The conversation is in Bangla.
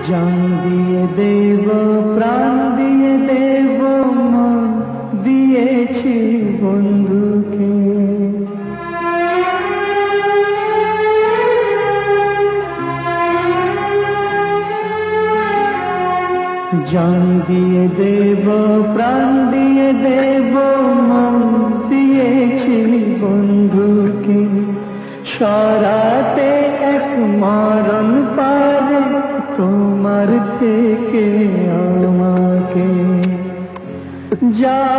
জান দিয়ে দেব, প্রাণ দিয়ে দেব, মন দিয়েছি বন্ধুকে। জান দিয়ে দেব, প্রাণ দিয়ে দেব, মন দিয়েছি বন্ধুকে। সরাতে এক মরণ পারে তোমার থেকে আমাকে। যা